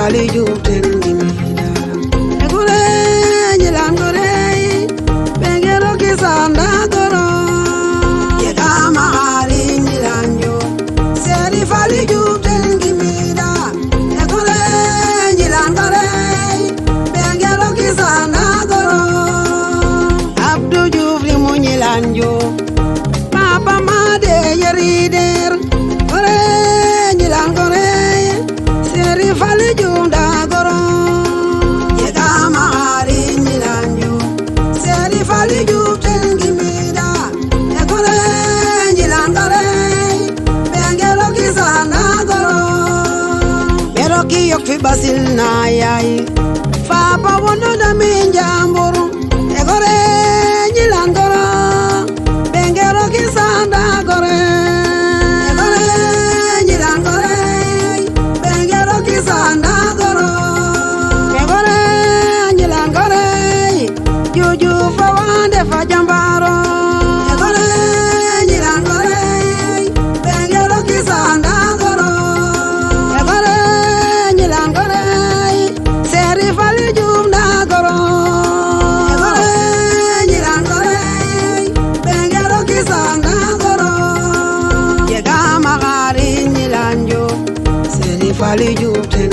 fali jupten gimida egure nyilan gore bengero kisanda goro yega mahari nyilanjo seri fali jupten gimida egure nyilan gore bengero kisanda goro abdu jufli mu nyilanjo papa made yerider gore nyilan gore seri fali junda goro yega mahari nyilanjo seri fali jupten gimida egore nyilan gore bengero kisana goro bero ki yok fi basil na yayi papa wono da minjamburu egore nyilan goro bengero kisana gore egore nyilan gore bengero kisana goro egore nyilan gore juju fawande fajambaro egore nyilan gore bengero kisana goro egore nyilan gore seri fali jumna goro egore nyilan gore bengero kisana goro yega magari nyilanjo seri fali jupten